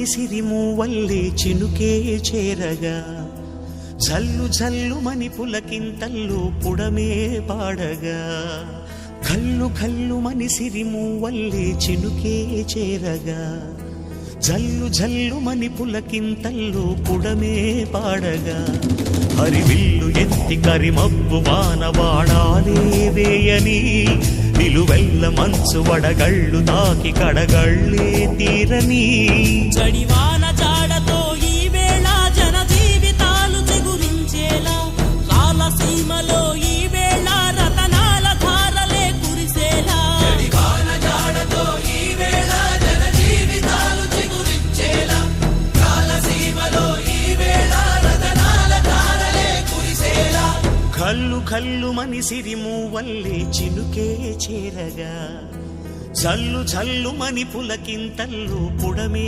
సిరిమూవల్లే చినుకే చేరగా జల్లు జల్లుమని పులకింతల్లో పుడమే పాడగా కల్లు కల్లుమని సిరిమూవల్లే చినుకే చేరగా జల్లు జల్లుమని పులకింతల్లో పుడమే పాడగా హరివిల్లు ఎత్తి కరిమబ్బు వానవాడాలే వేయని నిలువెల్ల మంచు వడగళ్ళు తాకి కడగళ్ళే తీరని జడివాన జాడతో ఈ వేళ జన జీవితాలు చిగురించేలా రాలసీమలో ఈ వేళ రతనాల ధారలే కురిసేలా జడివాన జాడతో ఈ వేళ జన జీవితాలు చిగురించేలా రాలసీమలో ఈ వేళ రతనాల ధారలే కురిసేలా కల్లు కల్లుమని సిరిమూవల్లే చినుకే చేరగా జల్లు జల్లుమని పులకింతల్లో పుడమే